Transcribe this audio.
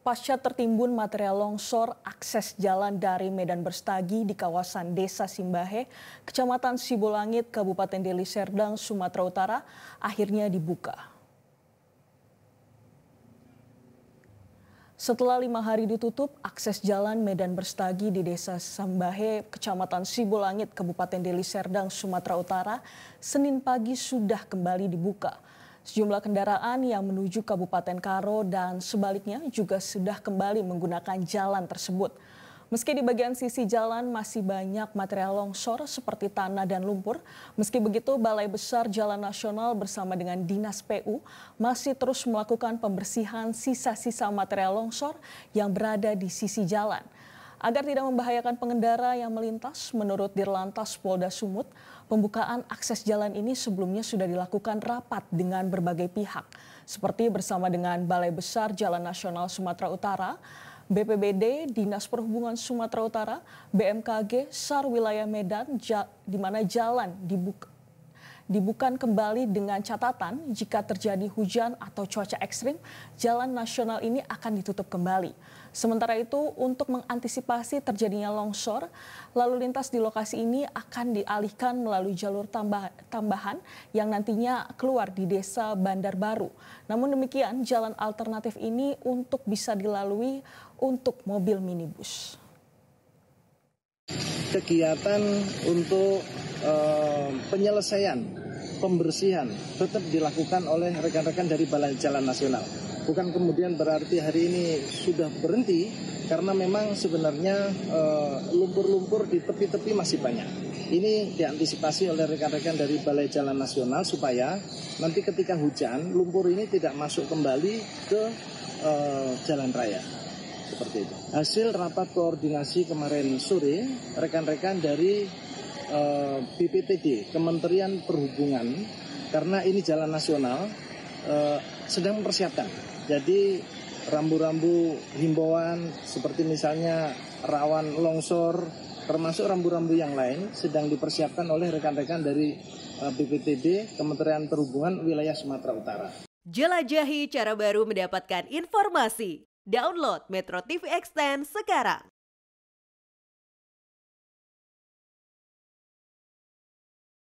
Pasca tertimbun material longsor, akses jalan dari Medan Berstagi di kawasan Desa Simbahe, Kecamatan Sibolangit, Kabupaten Deli Serdang, Sumatera Utara, akhirnya dibuka. Setelah 5 hari ditutup, akses jalan Medan Berstagi di Desa Simbahe, Kecamatan Sibolangit, Kabupaten Deli Serdang, Sumatera Utara, Senin pagi sudah kembali dibuka. Sejumlah kendaraan yang menuju Kabupaten Karo dan sebaliknya juga sudah kembali menggunakan jalan tersebut. Meski di bagian sisi jalan masih banyak material longsor seperti tanah dan lumpur, meski begitu Balai Besar Jalan Nasional bersama dengan Dinas PU masih terus melakukan pembersihan sisa-sisa material longsor yang berada di sisi jalan. Agar tidak membahayakan pengendara yang melintas, menurut Dirlantas Polda Sumut, pembukaan akses jalan ini sebelumnya sudah dilakukan rapat dengan berbagai pihak, seperti bersama dengan Balai Besar Jalan Nasional Sumatera Utara, BPBD, Dinas Perhubungan Sumatera Utara, BMKG, SAR Wilayah Medan, di mana jalan dibuka kembali dengan catatan jika terjadi hujan atau cuaca ekstrim, jalan nasional ini akan ditutup kembali. Sementara itu, untuk mengantisipasi terjadinya longsor, lalu lintas di lokasi ini akan dialihkan melalui jalur tambahan yang nantinya keluar di Desa Bandar Baru. Namun demikian, jalan alternatif ini untuk bisa dilalui untuk mobil minibus. Kegiatan untuk penyelesaian, pembersihan tetap dilakukan oleh rekan-rekan dari Balai Jalan Nasional. Bukan kemudian berarti hari ini sudah berhenti, karena memang sebenarnya lumpur-lumpur di tepi-tepi masih banyak. Ini diantisipasi oleh rekan-rekan dari Balai Jalan Nasional supaya nanti ketika hujan, lumpur ini tidak masuk kembali ke jalan raya. Seperti itu. Hasil rapat koordinasi kemarin sore, rekan-rekan dari BPTD, Kementerian Perhubungan, karena ini jalan nasional, sedang mempersiapkan. Jadi rambu-rambu himbauan seperti misalnya rawan longsor, termasuk rambu-rambu yang lain sedang dipersiapkan oleh rekan-rekan dari BPTD, Kementerian Perhubungan wilayah Sumatera Utara. Jelajahi cara baru mendapatkan informasi. Download Metro TV Extend sekarang.